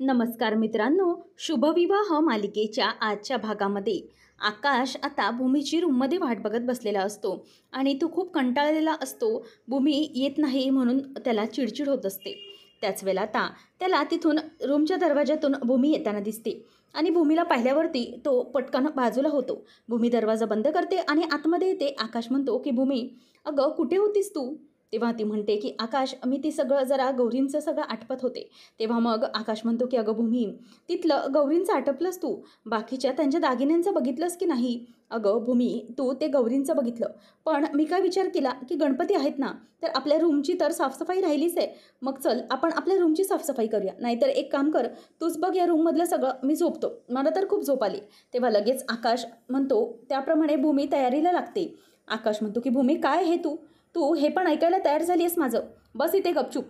नमस्कार मित्रांनो, शुभविवाह मालिकेच्या आजच्या भागामध्ये आकाश आता भूमीची रूममध्ये वाट बघत बसलेला असतो आणि तो खूप कंटाळलेला असतो. भूमी येत नाही म्हणून त्याला चिडचिड होत असते. त्याच वेळेला आता त्याला तिथून रूमच्या दरवाजातून भूमी येताना दिसते आणि भूमीला पाहिल्यावरती तो पटकन बाजूला होतो. भूमी दरवाजा बंद करते आणि आतमध्ये येते. आकाश म्हणतो की भूमी, अगं कुठे होतीस तू? तेव्हा ती म्हणते की आकाश, मी ती सगळं जरा गौरींचं सगळं आटपत होते. तेव्हा मग आकाश म्हणतो की अगं भूमी, तिथलं गौरींचं आटपलंस तू? बाकीच्या त्यांच्या दागिन्यांचं बघितलंस की नाही? अगं भूमी, तू ते गौरींचं बघितलं, पण मी काय विचार केला की गणपती आहेत ना, तर आपल्या रूमची तर साफसफाई राहिलीच आहे. मग चल आपण आपल्या रूमची साफसफाई करूया. नाहीतर एक काम कर, तूच बघ या रूममधलं सगळं, मी झोपतो, मला तर खूप झोप आली. तेव्हा लगेच आकाश म्हणतो त्याप्रमाणे भूमी तयारीला लागते. आकाश म्हणतो की भूमी, काय हे तू तू हे पण ऐकायला तयार झाली आहेस माझं? बस इथे गपचूप.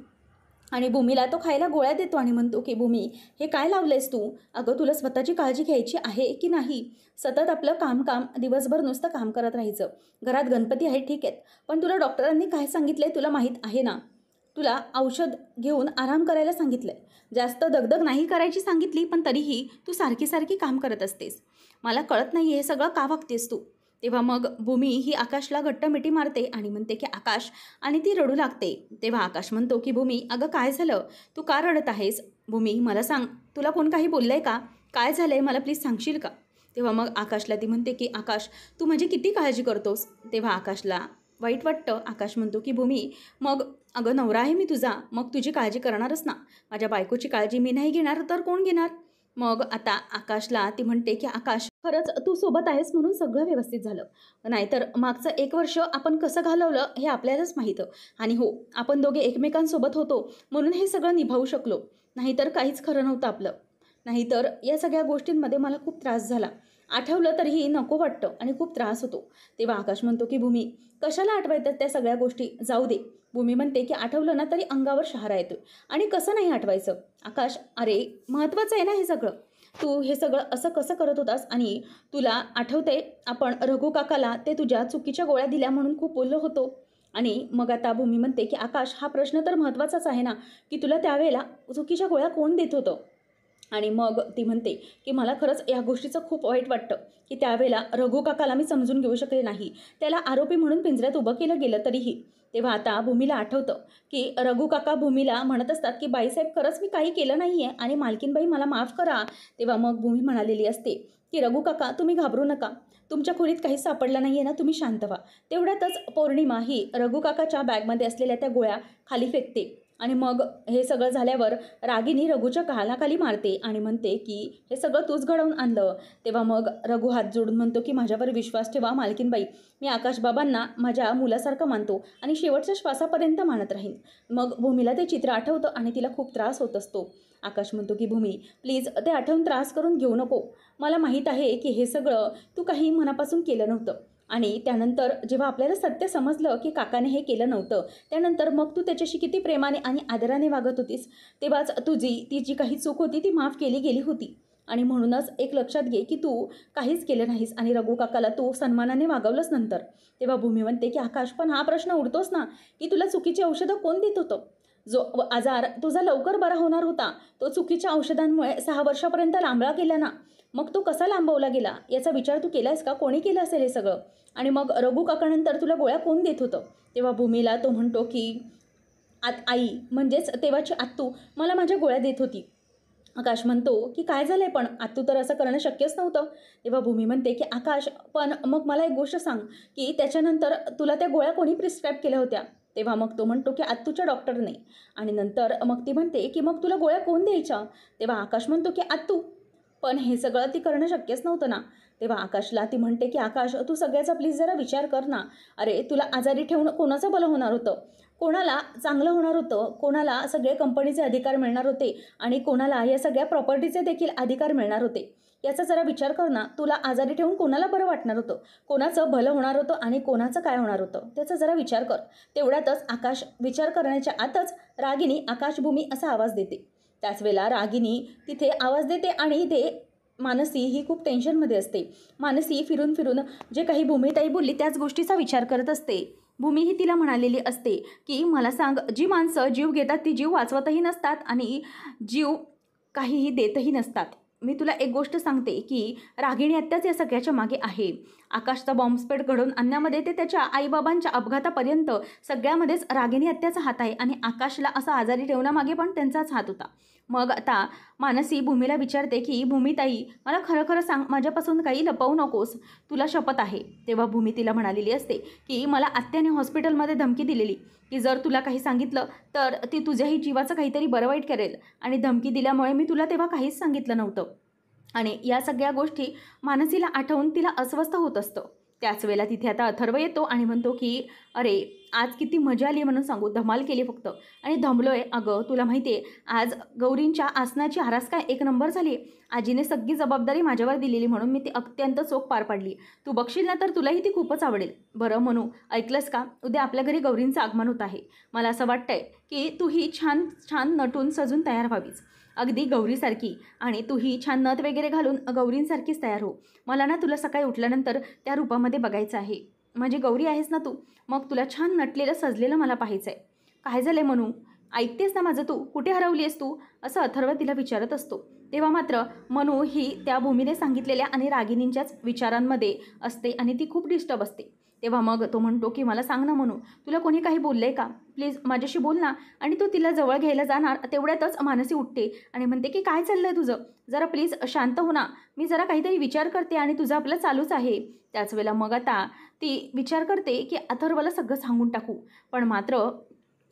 आणि भूमीला तो खायला गोळ्या देतो आणि म्हणतो की भूमी, हे काय लावलंयस तू? अगं तुला स्वतःची काळजी घ्यायची आहे की नाही? सतत आपलं काम काम, दिवसभर नुसतं काम करत राहायचं. घरात गणपती आहे ठीक आहेत, पण तुला डॉक्टरांनी काय सांगितलंय तुला माहीत आहे ना? तुला औषध घेऊन आराम करायला सांगितलंय. जास्त दगदग नाही करायची सांगितली, पण तरीही तू सारखी सारखी काम करत असतेस. मला कळत नाही हे सगळं का वागतेस तू? तेव्हा मग भूमी ही आकाशला घट्ट मिठी मारते आणि म्हणते की आकाश, आणि ती रडू लागते. तेव्हा आकाश म्हणतो की भूमी, अगं काय झालं? तू का रडत आहेस? भूमी, मला सांग, तुला कोण काही बोललंय का? काय झालंय मला प्लीज सांगशील का? तेव्हा मग आकाशला ती म्हणते की आकाश, तू म्हणजे किती काळजी करतोस? तेव्हा आकाशला वाईट वाटतं. आकाश म्हणतो की भूमी, मग अगं नवरा आहे मी तुझा, मग तुझी काळजी करणारच ना. माझ्या बायकोची काळजी मी नाही घेणार तर कोण घेणार? मग आता आकाशला ती म्हणते की आकाश, खरंच तू सोबत आहेस म्हणून सगळं व्यवस्थित झालं. नाहीतर मागचं 1 वर्ष आपण कसं घालवलं हे आपल्यालाच माहीत. आणि हो, आपण दोघे एकमेकांसोबत होतो म्हणून हे सगळं निभावू शकलो. नाहीतर काहीच खरं नव्हतं आपलं. नाहीतर या सगळ्या गोष्टींमध्ये मला खूप त्रास झाला. आठवलं तरीही नको वाटतं आणि खूप त्रास होतो. तेव्हा आकाश म्हणतो की भूमी, कशाला आठवायतात त्या सगळ्या गोष्टी, जाऊ दे. भूमी म्हणते की आठवलं ना तरी अंगावर शहारा येतो. आणि कसं नाही आठवायचं? आकाश, अरे महत्त्वाचं आहे ना हे सगळं. तू हे सगळं असं कसं करत होतास? आणि तुला आठवते आपण रघु काकाला ते तुझ्या चुकीच्या गोळ्या दिल्या म्हणून खूप बोललो होतो. आणि मग आता भूमी म्हणते की आकाश, हा प्रश्न तर महत्त्वाचाच आहे ना, की तुला त्यावेळेला चुकीच्या गोळ्या कोण देत होतं? आणि मग ती म्हणते की मला खरंच या गोष्टीचं खूप वाईट वाटतं की त्यावेळेला रघु काकाला मी समजून घेऊ शकले नाही. त्याला आरोपी म्हणून पिंजऱ्यात उभं केलं गेलं तरीही. तेव्हा आता भूमीला आठवतं की रघु काका भूमीला म्हणत असतात की बाईसाहेब, खरंच मी काही केलं नाही आहे आणि मालकीनबाई मला माफ करा. तेव्हा मग भूमी म्हणालेली असते की रघु काका, तुम्ही घाबरू नका. तुमच्या खोलीत काहीच सापडलं नाही आहे ना, तुम्ही शांत व्हा. तेवढ्यातच पौर्णिमा ही रघु काकाच्या बॅगमध्ये असलेल्या त्या गोळ्या खाली फेकते. आणि मग हे सगळं झाल्यावर रागिनी रघुच्या कानाखाली मारते आणि म्हणते की हे सगळं तूच घडवून आणलं. तेव्हा मग रघु हात जोडून म्हणतो की माझ्यावर विश्वास ठेवा मालकीनबाई, मी आकाशबाबांना माझ्या मुलासारखं मानतो आणि शेवटच्या श्वासापर्यंत मानत राहीन. मग भूमीला ते चित्र आठवतं आणि तिला खूप त्रास होत असतो. आकाश म्हणतो की भूमी, प्लीज ते आठवून त्रास करून घेऊ नको. मला माहीत आहे की हे सगळं तू काही मनापासून केलं नव्हतं. आणि त्यानंतर जेव्हा आपल्याला सत्य समजलं की काकाने हे केलं नव्हतं, त्यानंतर मग तू त्याच्याशी किती प्रेमाने आणि आदराने वागत होतीस. तेव्हाच ती जी काही चूक होती ती माफ केली गेली होती. आणि म्हणूनच एक लक्षात घे की तू काहीच केलं नाहीस आणि रघु काकाला तू सन्मानाने वागवलंच नंतर. तेव्हा भूमी म्हणते की आकाश, पण हा प्रश्न उडतोच ना की तुला चुकीची औषधं कोण देत होतं? जो आजार तुझा लवकर बरा होणार होता, तो चुकीच्या औषधांमुळे 6 वर्षापर्यंत लांबला गेला ना. मग तो कसा लांबवला गेला याचा विचार तू केलास का? कोणी केलं असेल हे सगळं? आणि मग रघु काकानंतर तुला गोळ्या कोण देत होतं? तेव्हा भूमीला तो म्हणतो की आई म्हणजेच तेव्हाची आत्तू मला माझ्या गोळ्या देत होती. आकाश म्हणतो की काय झालंय पण आत्तू तर असं करणं शक्यच नव्हतं. तेव्हा भूमी म्हणते की आकाश, पण मग मला एक गोष्ट सांग की त्याच्यानंतर तुला त्या गोळ्या कोणी प्रिस्क्राईब केल्या होत्या? तेव्हा मग तो म्हणतो की आत्तूच्या डॉक्टरने. आणि नंतर मग ती म्हणते की मग तुला गोळ्या कोण द्यायच्या? तेव्हा आकाश म्हणतो की आत्तू. पण हे सगळं ती करणं शक्यच नव्हतं ना. तेव्हा आकाशला ती म्हणते की आकाश, तू सगळ्याचा प्लीज जरा विचार कर ना. अरे तुला आजारी ठेवून कोणाचं भलं होणार होतं? कोणाला चांगलं होणार होतं? कोणाला सगळे कंपनीचे अधिकार मिळणार होते आणि कोणाला या सगळ्या प्रॉपर्टीचे देखील अधिकार मिळणार होते? याचा जरा विचार कर ना. तुला आजारी ठेवून कोणाला बरं वाटणार होतं? कोणाचं भलं होणार होतं आणि कोणाचं काय होणार होतं? त्याचा जरा विचार कर. तेवढ्यातच आकाश विचार करण्याच्या आतच रागिनी आकाशभूमी असा आवाज देते. त्याच वेळेला रागिनी तिथे आवाज देते आणि ते मानसी ही खूप टेन्शनमध्ये असते. मानसी फिरून फिरून जे काही भूमीताई बोलली त्याच गोष्टीचा विचार करत असते. भूमी ही तिला म्हणालेली असते की मला सांग, जी माणसं जीव घेतात ती जीव वाचवतही नसतात आणि जीव काहीही देतही नसतात. मी तुला एक गोष्ट सांगते की रागिणी आत्याच या सगळ्याच्या मागे आहे. आकाशचा बॉम्बस्फोट घडवून आणण्यामध्ये ते त्याच्या आईबाबांच्या अपघातापर्यंत सगळ्यामध्येच रागिणी आत्याचा हात आहे आणि आकाशला असं आजारी ठेवण्यामागे पण त्यांचाच हात होता. मग आता मानसी भूमीला विचारते की भूमीताई, मला खरं खरं सांग, माझ्यापासून काही लपवू नकोस, तुला शपथ आहे. तेव्हा भूमी तिला म्हणालेली असते की मला आत्याने हॉस्पिटलमध्ये धमकी दिलेली की जर तुला काही सांगितलं तर ती तुझ्याही जीवाचं काहीतरी बरं वाईट करेल, आणि धमकी दिल्यामुळे मी तुला तेव्हा काहीच सांगितलं नव्हतं. आणि या सगळ्या गोष्टी मानसीला आठवून तिला अस्वस्थ होत असतं. त्याच वेळेला तिथे आता अथर्व येतो आणि म्हणतो की अरे, आज किती मजा आली म्हणून सांगू, धमाल केली फक्त, आणि दमलोय. अगं तुला माहिती आहे, आज गौरींच्या आसनाची आरास काय एक नंबर झाली. आजीने सगळी जबाबदारी माझ्यावर दिलेली म्हणून मी ती अत्यंत चोख पार पाडली. तू बघशील ना तर तुलाही ती खूपच आवडेल. बरं म्हणू, ऐकलंस का, उद्या आपल्या घरी गौरींचं आगमन होत आहे. मला असं वाटतंय की तूही छान छान नटून सजून तयार व्हावीस, अगदी गौरीसारखी, आणि तूही छान नथ वगैरे घालून गौरींसारखीच तयार हो. मला ना तुला सकाळी उठल्यानंतर त्या रूपामध्ये बघायचं आहे. म्हणजे गौरी आहेस ना तू, मग तुला छान नटलेलं सजलेलं मला पाहायचं आहे. काय झालं आहे मनू, ऐकतेस ना माझं तू, कुठे हरवली आहेस तू, असं अथर्व तिला विचारत असतो. तेव्हा मात्र मनू ही त्या भूमीने सांगितलेल्या आणि रागिनींच्याच विचारांमध्ये असते आणि ती खूप डिस्टर्ब असते. तेव्हा मग तो म्हणतो की मला सांग ना मनू, तुला कोणी काही बोललं आहे का, प्लीज माझ्याशी बोल ना. आणि तो तिला जवळ घ्यायला जाणार तेवढ्यातच मानसी उठते आणि म्हणते की काय चाललं आहे तुझं, जरा प्लीज शांत हो ना, मी जरा काहीतरी विचार करते आणि तुझं आपलं चालूच आहे. त्याच वेळेला मग आता ती विचार करते की अथर्वला सगळं सांगून टाकू, पण मात्र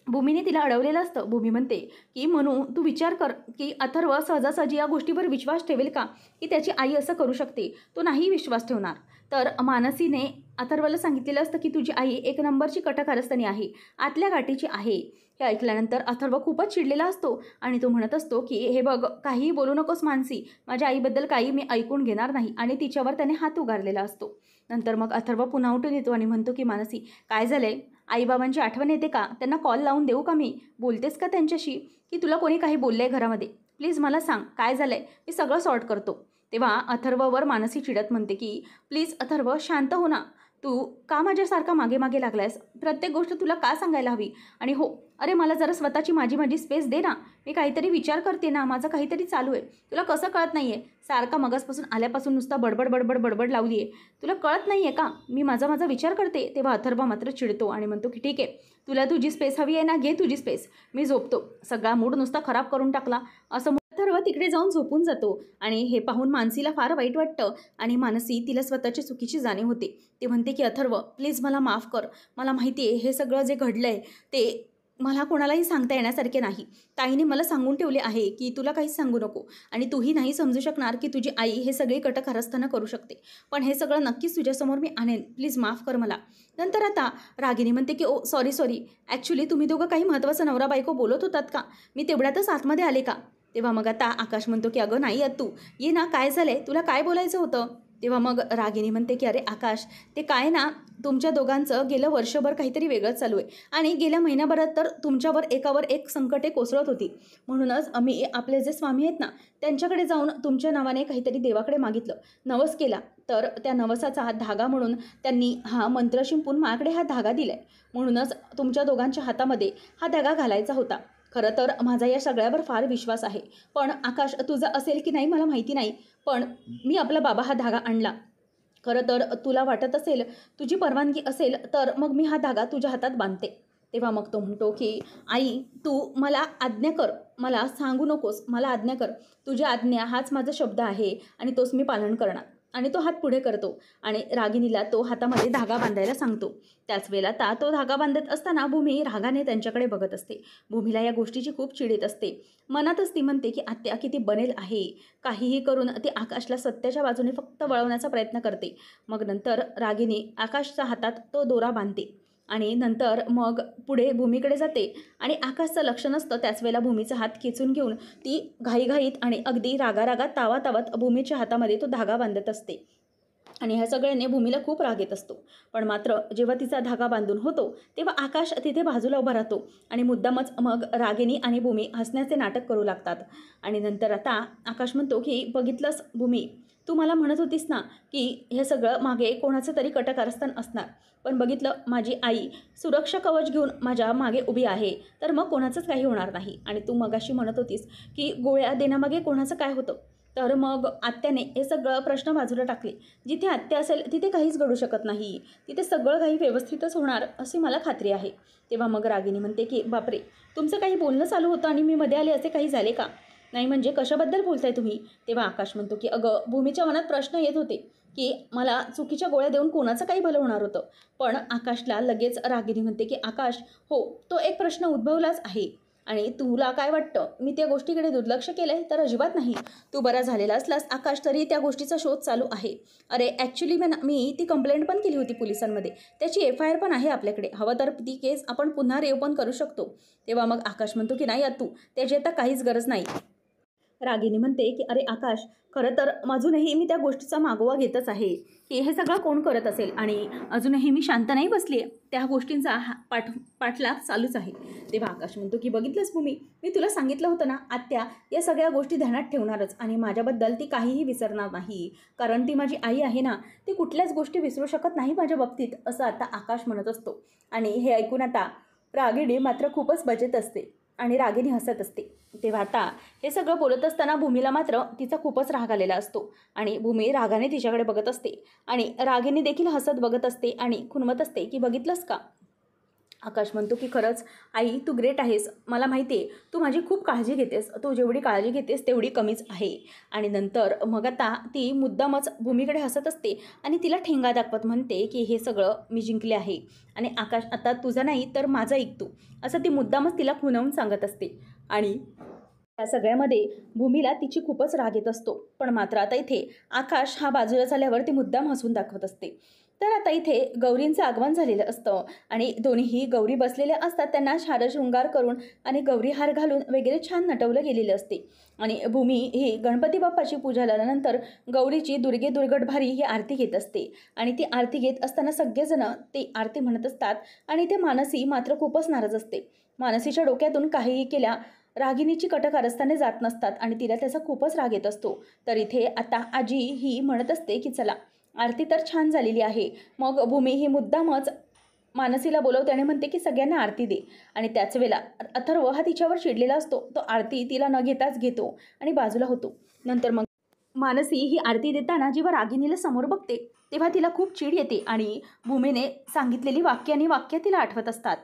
भूमीने तिला अडवलेलं असतं. भूमी म्हणते की म्हणू तू विचार कर की अथर्व सहजासहजी या गोष्टीवर विश्वास ठेवेल का, की त्याची आई असं करू शकते. तो नाही विश्वास ठेवणार. तर मानसीने अथर्वला सांगितलेलं असतं की तुझी आई एक नंबरची कटकारस्थानी आहे, आतल्या गाठीची आहे. हे ऐकल्यानंतर अथर्व खूपच चिडलेला असतो आणि तो म्हणत असतो की हे बघ, काहीही बोलू नकोस मानसी, माझ्या आईबद्दल काही मी ऐकून घेणार नाही, आणि तिच्यावर त्याने हात उगारलेला असतो. नंतर मग अथर्व पुन्हा उठून येतो आणि म्हणतो की मानसी, काय झालंय, आईबाबांची आठवण येते का, त्यांना कॉल लावून देऊ का मी, बोलतेस का त्यांच्याशी, की तुला कोणी काही बोललं आहे घरामध्ये, प्लीज मला सांग काय झालं आहे, मी सगळं सॉर्ट करतो. तेव्हा अथर्ववर मानसी चिडत म्हणते की प्लीज अथर्व शांत हो ना, तू का माझ्यासारखा मागे मागे लागलायस, प्रत्येक गोष्ट तुला का सांगायला हवी. आणि हो, अरे मला जरा स्वतःची माझी स्पेस दे ना, मी काहीतरी विचार करते ना, माझं काहीतरी चालू आहे, तुला कसं कळत नाही आहे, सारखा मगासपासून आल्यापासून नुसता बडबड बडबड बडबड लावली आहे, तुला कळत नाही आहे का, मी माझा विचार करते. तेव्हा अथर्व मात्र चिडतो आणि म्हणतो की ठीक आहे, तुला तुझी स्पेस हवी आहे ना, घे तुझी स्पेस, मी झोपतो. सगळा मूड नुसता खराब करून टाकला असं अथर्व तिकडे जाऊन झोपून जातो. आणि हे पाहून मानसीला फार वाईट वाटतं आणि मानसी तिला स्वतःची चुकीची जाणीव होते. ती म्हणते की अथर्व प्लीज मला माफ कर, मला माहिती आहे हे सगळं जे घडलं आहे ते मला कोणालाही सांगता येण्यासारखे नाही. ताईने मला सांगून ठेवले आहे की तुला काहीच सांगू नको, आणि तूही नाही समजू शकणार की तुझी आई हे सगळे कटकारस्थानं करू शकते, पण हे सगळं नक्कीच तुझ्यासमोर मी आणेन, प्लीज माफ कर मला. नंतर आता रागिनी म्हणते की ओ सॉरी, ॲक्च्युली तुम्ही दोघं काही महत्त्वाचं नवरा बायको बोलत होतात का, मी तेवढ्यातच आतमध्ये आले का. तेव्हा मग आता आकाश म्हणतो की अगं नाही तू ये ना, काय झालं आहे, तुला काय बोलायचं होतं. तेव्हा मग रागिनी म्हणते की अरे आकाश, ते काय ना, तुमच्या दोघांचं गेलं वर्षभर काहीतरी वेगळंच चालू आहे, आणि गेल्या महिन्याभरात तर तुमच्यावर एकावर एक संकटे कोसळत होती, म्हणूनच आम्ही आपले जे स्वामी आहेत ना त्यांच्याकडे जाऊन तुमच्या नावाने काहीतरी देवाकडे मागितलं, नवस केला, तर त्या नवसाचा धागा म्हणून त्यांनी हा मंत्र शिंपून माझ्याकडे हा धागा दिला आहे, म्हणूनच तुमच्या दोघांच्या हातामध्ये हा धागा घालायचा होता. खरं तर माझा या सगळ्यावर फार विश्वास आहे, पण आकाश तुझा असेल की नाही मला माहिती नाही, पण मी आपला बाबा हा धागा आणला. खरं तर तुला वाटत असेल, तुझी परवानगी असेल तर मग मी हा धागा तुझ्या हातात बांधते. तेव्हा मग तो म्हणतो की आई तू मला आज्ञा कर, मला सांगू नकोस, मला आज्ञा कर, तुझी आज्ञा हाच माझा शब्द आहे आणि तोच मी पालन करणार. आणि तो हात पुढे करतो आणि रागिनीला तो हातामध्ये धागा बांधायला सांगतो. त्याच वेळेला तो धागा बांधत असताना भूमी रागाने त्यांच्याकडे बघत असते. भूमीला या गोष्टीची खूप चिड येत असते. मनातच ती म्हणते की आत्या किती बनेल आहे, काहीही करून ती आकाशला सत्याच्या बाजूने फक्त वळवण्याचा प्रयत्न करते. मग नंतर रागिनी आकाशच्या हातात तो दोरा बांधते आणि नंतर मग पुढे भूमीकडे जाते आणि आकाशचं लक्ष नसतं. त्याच वेळेला भूमीचा हात खेचून घेऊन ती घाईघाईत आणि अगदी रागारागात तावातावात भूमीच्या हातामध्ये तो धागा बांधत असते. आणि ह्या सगळ्याने भूमीला खूप राग येत असतो. पण मात्र जेव्हा तिचा धागा बांधून होतो तेव्हा आकाश तिथे बाजूला उभा राहतो आणि मुद्दामच मग रागिनी आणि भूमी हसण्याचे नाटक करू लागतात. आणि नंतर आता आकाश म्हणतो की बघितलंस भूमी, तू मला म्हणत होतीस ना की हे सगळं मागे कोणाचं तरी कटकारस्थान असणार, पण बघितलं माझी आई सुरक्षा कवच घेऊन माझ्या मागे उभी आहे, तर मग कोणाचंच काही होणार नाही. आणि तू मगाशी म्हणत होतीस की गोळ्या देण्यामागे कोणाचं काय होतं, तर मग आत्याने हे सगळं प्रश्न बाजूला टाकले. जिथे आत्या असेल तिथे काहीच घडू शकत नाही, तिथे सगळं काही व्यवस्थितच होणार अशी मला खात्री आहे. तेव्हा मग रागिनी म्हणते की बापरे, तुमचं काही बोलणं चालू होतं आणि मी मध्ये आले, असे काही झाले का? नाही म्हणजे कशाबद्दल बोलताय तुम्ही? तेव्हा आकाश म्हणतो की अगं, भूमीच्या मनात प्रश्न येत होते की मला चुकीच्या गोळ्या देऊन कोणाचं काही भलं होणार होतं. पण आकाशला लगेच रागिनी म्हणते की आकाश, हो, तो एक प्रश्न उद्भवलाच आहे. आणि तुला काय वाटतं मी त्या गोष्टीकडे दुर्लक्ष केलंय? तर अजिबात नाही. तू बरा झालेला असलास आकाश तरी त्या गोष्टीचा शोध चालू आहे. अरे ॲक्च्युली मी ती कंप्लेंट पण केली होती पोलिसांमध्ये, त्याची FIR पण आहे आपल्याकडे. हवं तर ती केस आपण पुन्हा रिओपन करू शकतो. तेव्हा मग आकाश म्हणतो की नाही अतू, त्याची आता काहीच गरज नाही. रागिनी म्हणते की अरे आकाश, खरं तर अजूनही मी त्या गोष्टीचा मागोवा घेतच आहे की हे सगळं कोण करत असेल, आणि अजूनही मी शांत नाही बसली आहे. त्या गोष्टींचा पाठलाग चालूच आहे. तेव्हा आकाश म्हणतो की बघितलंस भूमी, मी तुला सांगितलं होतं ना, आत्या या सगळ्या गोष्टी ध्यानात ठेवणारच आणि माझ्याबद्दल ती काहीही विसरणार नाही, कारण ती माझी आई आहे ना, ती कुठल्याच गोष्टी विसरू शकत नाही माझ्या बाबतीत, असं आता आकाश म्हणत असतो. आणि हे ऐकून आता रागिनी मात्र खूपच बचत असते आणि रागिनी हसत असते. तेव्हा आता हे सगळं बोलत असताना भूमीला मात्र तिचा खूपच राग आलेला असतो आणि भूमी रागाने तिच्याकडे बघत असते आणि रागिनी देखील हसत बघत असते आणि खुणमत असते की बघितलंस का? आकाश म्हणतो की खरंच आई, तू ग्रेट आहेस. मला माहिती आहे तू माझी खूप काळजी घेतेस, तू जेवढी काळजी घेतेस तेवढी कमीच आहे. आणि नंतर मग आता ती मुद्दामच भूमीकडे हसत असते आणि तिला ठेंगा दाखवत म्हणते की हे सगळं मी जिंकले आहे आणि आकाश आता तुझा नाही तर माझा ऐकतो, असं ती मुद्दामच तिला खुणवून सांगत असते. आणि या सगळ्यामध्ये भूमीला तिची खूपच राग येत असतो. पण मात्र आता इथे आकाश हा बाजूला झाल्यावर ती मुद्दाम हसून दाखवत असते. तर आता इथे गौरींचं आगमन झालेलं असतं आणि दोन्हीही गौरी बसलेल्या असतात. त्यांना शृंगार करून आणि गौरी हार घालून वगैरे छान नटवलं गेलेलं असते. आणि भूमी ही गणपती बाप्पाची पूजा झाल्यानंतर गौरीची दुर्गे दुर्गट भारी ही आरती घेत असते. आणि ती आरती घेत असताना सगळेजण ते आरती म्हणत असतात आणि ते मानसी मात्र खूपच नाराज असते. मानसीच्या डोक्यातून काहीही केल्या रागिनीची कटकारस्थाने जात नसतात आणि तिला त्याचा खूपच राग येत असतो. तर इथे आता आजी ही म्हणत असते की चला, आरती तर छान झालेली आहे. मग भूमी ही मुद्दामच मानसीला बोलवते आणि म्हणते की सगळ्यांना आरती दे. आणि त्याच वेळेला अथर्व हा तिच्यावर चिडलेला असतो. तो आरती तिला न घेताच घेतो आणि बाजूला होतो. नंतर मग मानसी ही आरती देताना जेव्हा रागिनीला समोर बघते तेव्हा तिला खूप चीड येते आणि भूमीने सांगितलेली वाक्य तिला आठवत असतात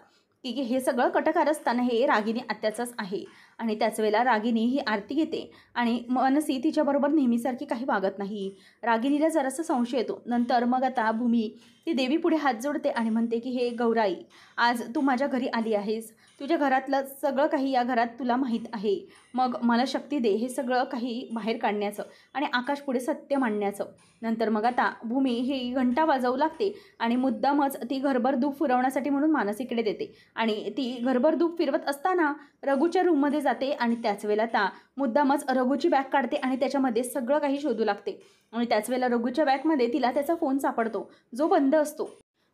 की हे सगळं कटकारस्थान हे रागिनी आत्याचंच आहे. आणि त्याच वेळेला रागिनी ही आरती घेते आणि मानसी तिच्याबरोबर नेहमीसारखी काही वागत नाही. रागिनीला जरासा संशय येतो. नंतर मग आता भूमी ती देवीपुढे हात जोडते आणि म्हणते की हे गौराई, आज तू माझ्या घरी आली आहेस, तुझ्या घरातलं सगळं काही या घरात तुला माहीत आहे, मग मला शक्ती दे हे सगळं काही बाहेर काढण्याचं आणि आकाश पुढे सत्य मांडण्याचं. नंतर मग आता भूमी ही घंटा वाजवू लागते आणि मुद्दामच ती घरभर धूप फिरवण्यासाठी म्हणून मानसीकडे देते. आणि ती घरभर धूप फिरवत असताना रघुच्या रूममध्ये जाते आणि त्याच वेळेला आता मुद्दामच रघुची बॅग काढते आणि त्याच्यामध्ये सगळं काही शोधू लागते. आणि त्याच वेळेला रघुच्या बॅगमध्ये तिला त्याचा फोन सापडतो जो बंद असतो.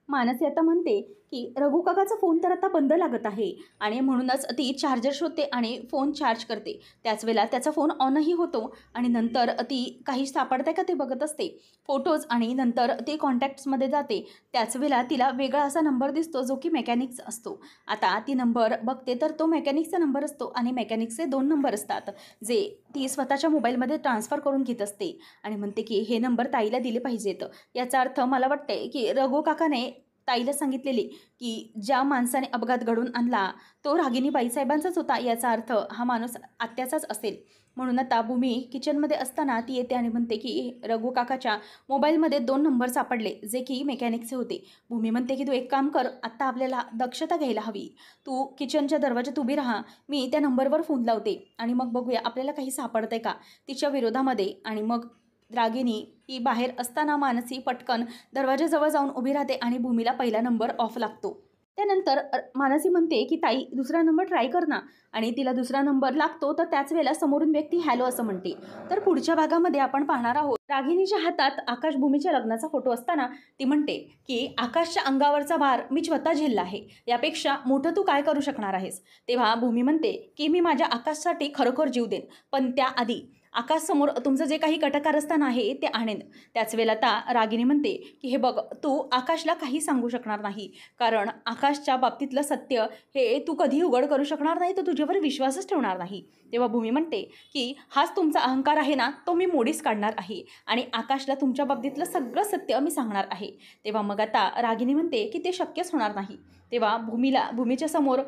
मानसी आता म्हणते की रघु काकाचा फोन तर आता बंद लागत आहे आणि म्हणूनच ती चार्जर शोधते आणि फोन चार्ज करते. त्याच वेळेला त्याचा फोन ऑनही होतो आणि नंतर ती काही सापडते का ते बघत असते, फोटोज, आणि नंतर ती कॉन्टॅक्ट्समध्ये जाते. त्याच वेळेला तिला वेगळा असा नंबर दिसतो जो की मेकॅनिक्स असतो. आता ती नंबर बघते तर तो मेकॅनिक्सचा नंबर असतो आणि मेकॅनिक्सचे 2 नंबर असतात जे ती स्वतःच्या मोबाईलमध्ये ट्रान्सफर करून घेत असते आणि म्हणते की हे नंबर ताईला दिले पाहिजेत. याचा अर्थ मला वाटते की रघु काकाने ताईला सांगितलेली की ज्या माणसाने अपघात घडवून आणला तो रागिनी बाईसाहेबांचाच होता, याचा अर्थ हा माणूस आत्याचाच असेल. म्हणून आता भूमी किचनमध्ये असताना ती येते आणि म्हणते की रघु काकाच्या मोबाईलमध्ये 2 नंबर सापडले जे की मेकॅनिकचे होते. भूमी म्हणते की तू एक काम कर, आत्ता आपल्याला दक्षता घ्यायला हवी, तू किचनच्या दरवाजात उभी राहा, मी त्या नंबरवर फोन लावते आणि मग बघूया आपल्याला काही सापडतंय का तिच्या विरोधामध्ये. आणि मग रागिनी ही बाहेर असताना मानसी पटकन दरवाजाजवळ जाऊन उभी राहते आणि भूमीला पहिला नंबर ऑफ लागतो. त्यानंतर मानसी म्हणते की ताई दुसरा नंबर ट्राय कर ना, आणि तिला दुसरा नंबर लागतो तर त्याच वेळेला समोरून व्यक्ती हॅलो असं म्हणते. तर पुढच्या भागामध्ये आपण पाहणार आहोत रागिणीच्या हातात आकाश भूमीच्या लग्नाचा फोटो असताना ती म्हणते की आकाशच्या अंगावरचा भार मी स्वतः झेलला आहे, यापेक्षा मोठं तू काय करू शकणार आहेस. तेव्हा भूमी म्हणते की मी माझ्या आकाशसाठी खरोखर जीव देईन, पण त्याआधी आकाशसमोर तुमचं जे काही कटकारस्थान आहे ते आणेन. त्याच वेळेला आता रागिणी म्हणते की हे बघ, तू आकाशला काही सांगू शकणार नाही, कारण आकाशच्या बाबतीतलं सत्य हे तू कधी उघड करू शकणार नाही, तर तुझ्यावर विश्वासच ठेवणार नाही. तेव्हा भूमी म्हणते की हाच तुमचा अहंकार आहे ना, तो मी मोडीच काढणार आहे आणि आकाशला तुमच्या बाबतीतलं सगळं सत्य मी सांगणार आहे. तेव्हा मग आता रागिणी म्हणते की ते शक्यच होणार नाही. तेव्हा भूमीच्या समोर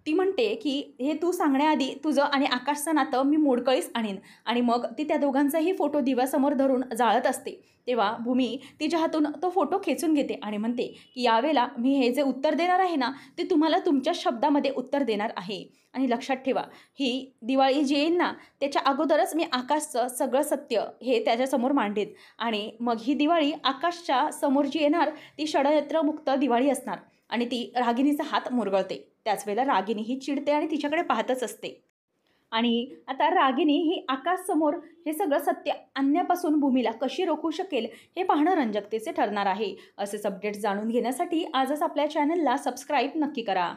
ती म्हणते की हे तू सांगण्याआधी तुझं आणि आकाशचं नातं मी मोडकळीस आणीन, आणि मग ती त्या दोघांचाही फोटो दिव्यासमोर धरून जाळत असते. तेव्हा भूमी तिच्या हातून तो फोटो खेचून घेते आणि म्हणते की यावेळेला मी हे जे उत्तर देणार आहे ना, ते तुम्हाला तुमच्या शब्दामध्ये उत्तर देणार आहे. आणि लक्षात ठेवा, ही दिवाळी जी येईल ना, त्याच्या अगोदरच मी आकाशचं सगळं सत्य हे त्याच्यासमोर मांडेन, आणि मग ही दिवाळी आकाशच्या समोर जी येणार ती षडयंत्रमुक्त दिवाळी असणार. आणि ती रागिणीचा हात मुरगळते. त्याच वेळेला रागिणी ही चिडते आणि तिच्याकडे पाहतच असते. आणि आता रागिणी ही आकाशसमोर हे सगळं सत्य आणण्यापासून भूमीला कशी रोखू शकेल हे पाहणं रंजकतेचे ठरणार आहे. असेच अपडेट्स जाणून घेण्यासाठी आजच आपल्या चॅनलला सबस्क्राईब नक्की करा.